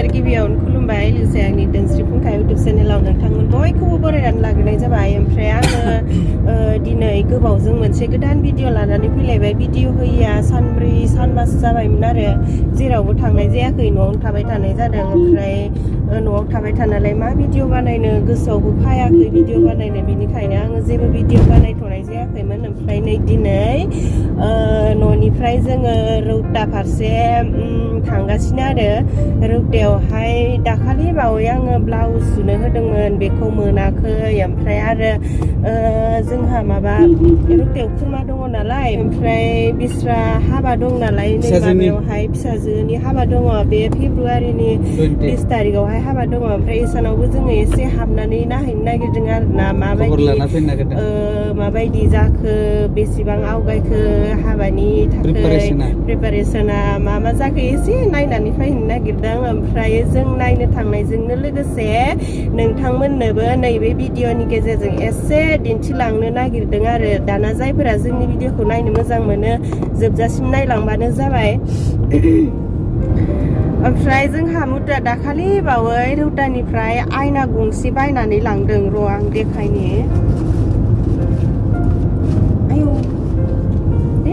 आरो गिबियावनो खुलुमबाय लोगोसे आंनि धोनस्रि फुंखा इउटुब चेनेलाव नोंथांमोन बयखौबो बरायनानै लाग्रोनाय जाबाय। ओमफ्राय आङो दिनै गोबावजों मोनसे गोदान भिडिअ लानानै फैलायबाय। भिडिअ होयिया सानब्रै सानबासो जाबायमोन आरो जेरावबो थांनाय जायाखै, न'आवनो थाबाय थानाय जादों। ओमफ्राय न'आव थाबाय थानानै मा भिडिअ बानायनो गोसोआवबो फायाखै भिडिअ बानायनो, बेनिखायनो आङो जेबो भिडिअ बानायथ'नाय जायाखैमोन। ओमफ्राय नै दिनै न'निफ्राय जोङो रौता फारसे थांगासिनो आरो रौतायावहाय दाखालि बावै आङो ब्लाउस सुनो होदोंमोन, बेखौ मोनाखै। ओमफ्राय आरो जोंहा माबा रौतायाव खुरमा दङ नालाय, ओमफ्राय बिस्रा हाबा दं नालाय नै माबायावहाय फिसाजोनि हाबा दङ, बे फेब्रुवारिनि 20 तारिखआवहाय हाबा दङ। ओमफ्राय इसानावबो जोङो एसे हाबनानै नायहैनो नागिरदों आरो ना, माबायदि जाखो, बेसेबां आवगायखो हाबानि थाखाय प्रिपारेसना मा जाखो एसे नायनानै फैनो नागिरदों। ओमफ्राय जों नायनो थांनायजोंनो लोगोसे नोंथांमोननोबो नैबे भिडिअनि गेजेरजों एसे दिन्थिलांनो नागिरदों आरो। दाना जायफोरा जोंनि भिडिअखौ नायनो मोजां मोनो जोबजासिम नायलांबानो जाबाय। ओमफ्राय जोंहा मुदा दाखालि बावै रौतानिफ्राय आयना गंसे बायनानै लांदों। र' आं देखायनि,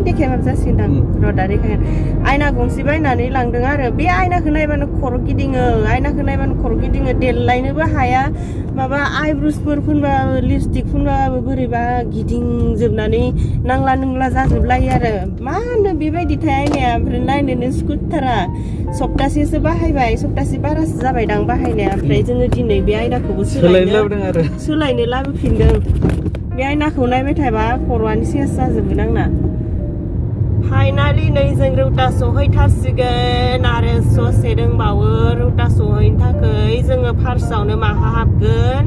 देखायाबाबो जासिगोनदां, र' दा देखायगोन। आयना गंसे बायनानै लांदों आरो बे आयनाखौ नायबानो खर' गिदिङो, आयनाखौ नायबानो खर' गिदिङो, देलायनोबो हाया। माबा आइब्रुसफोर फुनबाबो लिपस्टिक फुनबाबो बोरैबा गिदिंजोबनानै नांला नुंला जाजोबलायो आरो। मा होनो बेबायदिथाय आयनाया, ओमफ्राय नायनोनो सुखुथारा। सप्तासेसो बाहायबाय, सप्तासे बारासो जाबायदां बाहायनाया। ओमफ्राय जोङो दिनै बे आयनाखौबो सोलायनो लाबोफिनदों। बे आयनाखौ नायबाय थाबा खर'आनो सेस जाजोबगोन आंना। फाइनालि नै जों रौता सहैथारसिगोन आरो ससे दंबावो रौता सहैनो थाखाय। जोङो फार्स्टआवनो माहा हाबगोन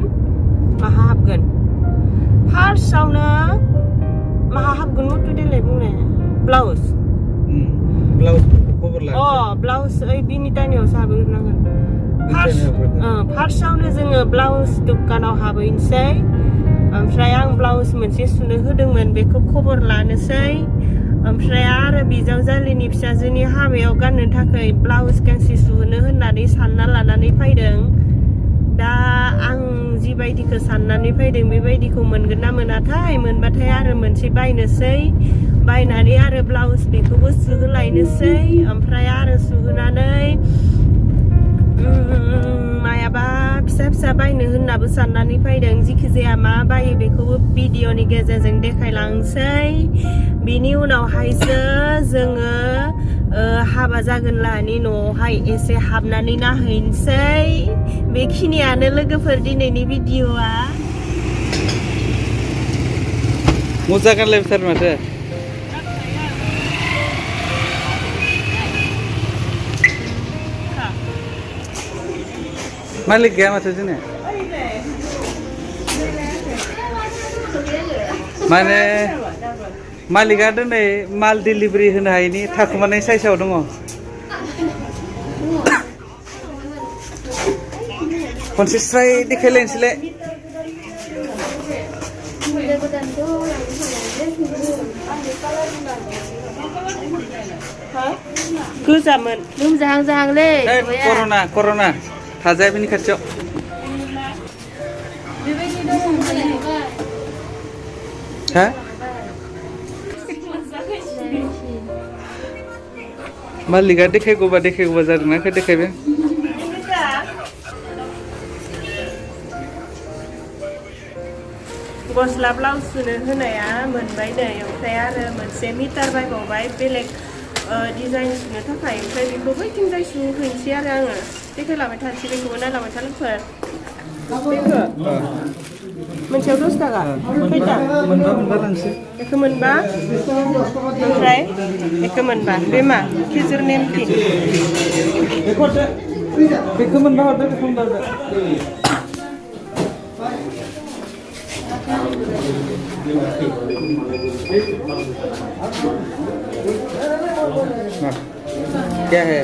फार्स्टआवनो माहा हाबगोन मथु देलाय बुंनाय ब्लाउस ब्लाउस ओइ बिनितानियावसो हाबहैग्रोनांगोन। फार्स्टआवनो जोङो ब्लाउस दुखानाव हाबहैनोसै। ओमफ्राय आं ब्लाउस मोनसे सुनो होदोंमोन, बेखौ खबर लानोसै। ओमफ्राय आरो बिजावजालिनि फिसाजोनि हाबायाव गाननो थाखाय ब्लाउस गांसे सुहोनो होननानै सानना लानानै फैदों। दा आं जिबायदिखौ साननानै फैदों बेबायदिखौ मोनगोन ना मोनाथाय, मोनबाथाय आरो मोनसे बायनोसै, बायनानै आरो ब्लाउस बेखौबो सुहोलायनोसै। ओमफ्राय आरो सुहोनानै मायाबा फिसा फिसा बायनो होननाबो साननानै फैदों। जिखि जाया मा बायो बेखौबो भिडिअनि गेजेरजों देखायलांसै। बिनि उनावहायसो जोङो हाबा जागोन लाहानि न'आवहाय एसे हाबनानै नायहैनोसै। बेखिनियानो लोगोफोर दिनैनि भिडिअआ। मोजां गानलायथार माथो। मालिक गैया माथो दिनै, माने मालिकआ दिनै माल डिलिभारि होनो हायिनि थाखुमानाय साइसआव दङ। खनसे स्राय देखायलायनोसैलाय। गोजामोन लोमजाहां जाहांलै कर'ना थाजाया बेनि खाथियाव। हा मालिकआ देखायगौबा जादोंना देखायबाय। गस्ला ब्लाउस सुनो होनाया मोनबाय नै। ओमफ्राय आरो मोनसे मिटार बायबावबाय बेलेग डिजाइन सुनो थाखाय। ओमफ्राय बेखौ बैथिंजाय सुहैनोसै आरो आङो देखायलांबाय थानोसै, बेखौबो नायलांबाय था लोगोफोर। बेखौ मोनसेयाव 10 थाखा खैथा मोनबा लांसै। बेखौ मोनबा, ओमफ्राय बेखौ मोनबा। बे मा खिजुर नेमखि बेखौ मोनबा हरदो, बेखौ मोनबा हरदो। क्या है?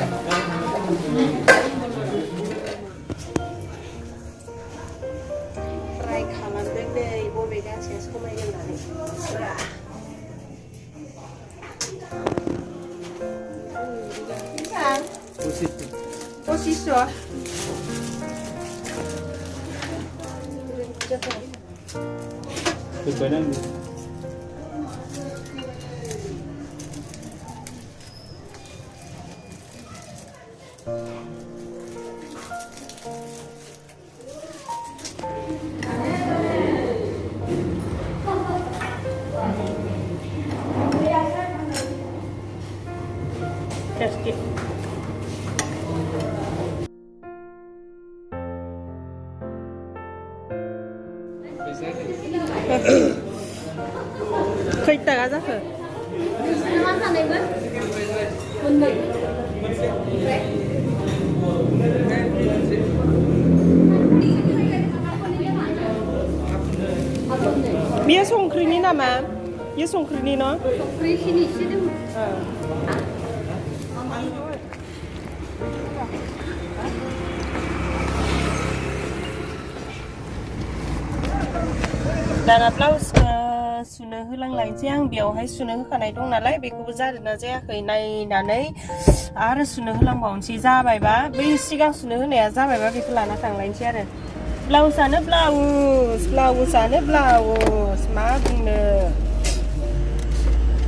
ट्राइ खालामदों नै बबे गांसेया समायगोन होननानै। Posisi जोब्बाय नांगौ खैटागा जाखो बेयो संख्रिनि नामा बेयो संख्रिनि न संख्रि सिनि एसे दङ दाना ब्लाउज सुनो होलांलायनोसै आं बेयावहाय सुनो होखानाय दं नालाय बेखौबो जादोंना जायाखै नायनानै आरो सुनो होलांबावनोसै जाबायबा बै सिगां सुनो होनाया जाबायबा बेखौ लाना थांलायनोसै आरो ब्लाउसानो ब्लाउस मा बुंनो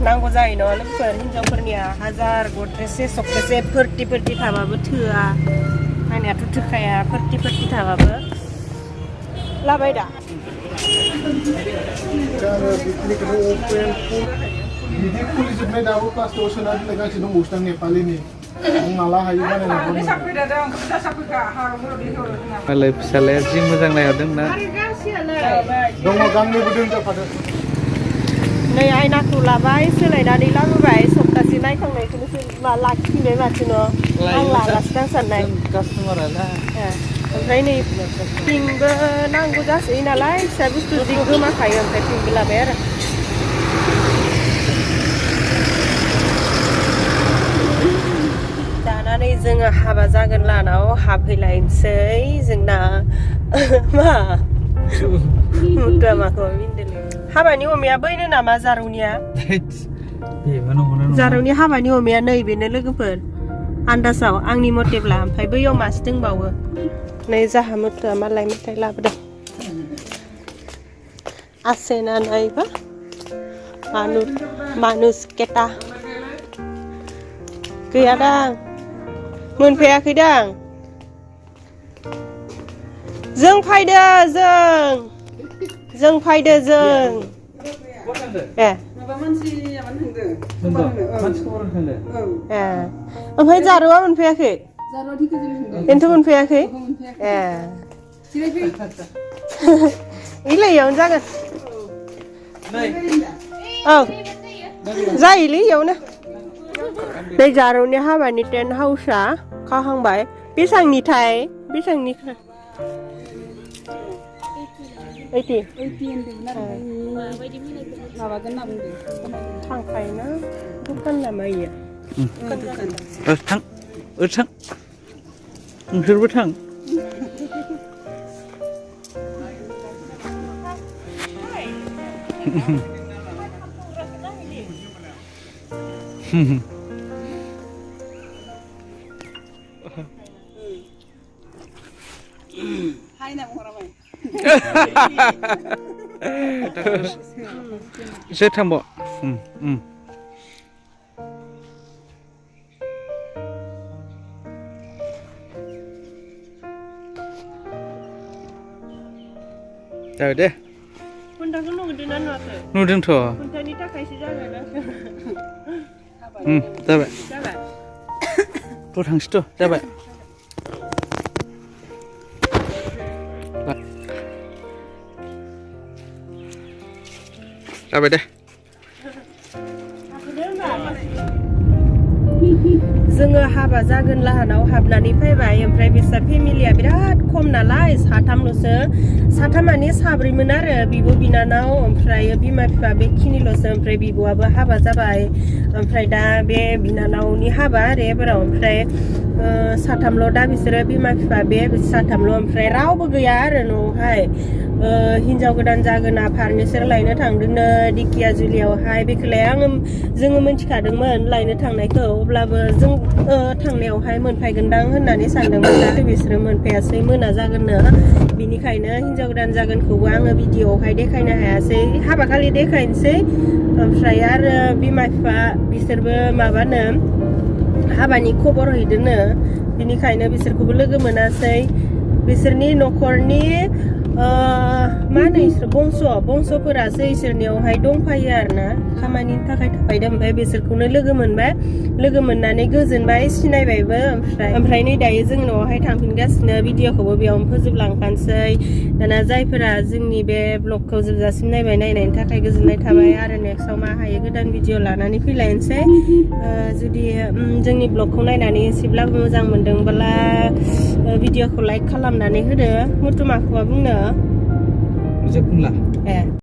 नांगौ जायो न' लोगोफोर हिनजावफोरनिया हाजार गद्रेसे सप्तासे फोर्टि थाबाबो थोआ आंनियाथ' थोखाया फोर्टि थाबाबो लाबाय दा बिदि खुलिजोबनाय दाबो प्लास्टिकआव सोना दोनगासिनो दंबावोसो दां नेपालिनि माला हायो मालाय फिसालाया जि मोजां नायहरदों ना दङ गांनैबो दोनजाफादों नै आयनाखौ लाबाय सोलायनानै लाबोबाय सप्तासे नायखांनायखौनो लाखिफिनबाय माथो न' आं लागासिनो आं साननाय कास्टमारा ओमफ्राय नै पिंकबो नांगौ जासै नालाय फिसा बुस्थु जि गोमाखायो ओमफ्राय पिंकबो लाबाय आरो दानानै जोङो हाबा जागोन लानाव हाबहैलायनोसै जोंना मा मुद्रा माखौ मिन्दोलै हाबानि अमाया बैनो नामा जारौनिया जारौनि हाबानि अमाया नै बेनो लोगोफोर आन्दाजाव आंनि मथेब्ला ओमफ्राय बैयाव मासे दंबावो नै जाहा मुद्रा मालाय मेथाइ लाबोदों आसेना नायबा मानुस केटा गैया दां मोनफैयाखै दां जों फैदो जों फैदो जों ए ओमफ्राय जारौआ मोनफैयाखै एनथ' मोनफैयाखै ए इलायावनो जागोन औ जायोलै इयावनो दै जारौनि हाबानि टेन्ट हाउसआ खाहांबाय बेसांनिथाय बेसांनि 80 माबागोन होनना बुंदों थांखायोना दखान नामा इयो थां नोंसोरबो थां Saya tambah. Tahu deh. Kuntangku nuduh nana. Nuduh tuh. Kuntani tak kasih jalan. Tahu. Jalan. Tuh tang situ, tahu. Tahu deh. जोङो हाबा जागोन लाहानाव हाबनानै फैबाय ओमफ्राय बिसा फेमिलिया बिराद खम नालाय साथामल'सो साथामानि साब्रैमोन आरो बिब' बिनानाव ओमफ्राय बिमा बिफा बेखिनिल'सो ओमफ्राय बिब'आबो हाबा जाबाय ओमफ्राय दा बे बिनानावनि हाबा आरो एबाराव ओमफ्राय साथामल' दा बिसोरो बिमा बिफा बे साथामल' ओमफ्राय रावबो गैया आरो न'आवहाय हिनजाव गोदान जागोना फार्निचार लायनो थांदोंनो दिखिया जुलियावहाय बेखौलाय जोङो मिन्थिखादोंमोन लायनो थांनायखौ अब्लाबो जों थांनायावहाय मोनफैगोनदां होननानै सानदोंमोन नाथाय बिसोरो मोनफैयासै मोना जागोननो बिनिखायनो हिनजाव गोदान जागोनखौबो आङो भिडिअआवहाय देखायनो हायासै हाबाखालि देखायनोसै ओमफ्राय आरो बिमा बिफा बिसोरबो माबानो हाबानि खबर हैदोंनो बिनिखायनो बिसोरखौबो लोगो मोनासै बिसोरनि न'खरनि मा होनो इसोर बंस'फोरासो इसोरनियावहाय दंफायो आरोना खामानिनि थाखाय थाफायदों ओमफ्राय बिसोरखौनो लोगो मोनबाय लोगो मोननानै गोजोनबाय सिनायबायबो ओमफ्राय नै दायो जों न'आवहाय थांफिनगासिनो भिडिअखौबो बेयावनो फोजोबलांखानोसै दाना जायफोरा जोंनि बे ब्लगखौ जोबजासिम नायनायनि थाखाय गोजोननाय थाबाय आरो नेक्स्टआव मा हायो गोदान भिडिअ लानानै फैलायनोसै जुदि जोंनि ब्लगखौ नायनानै एसेब्लाबो मोजां मोनदोंब्ला भिडिअखौ लाइक खालामनानै होदो मुथु माखौबा बुंनो बुंला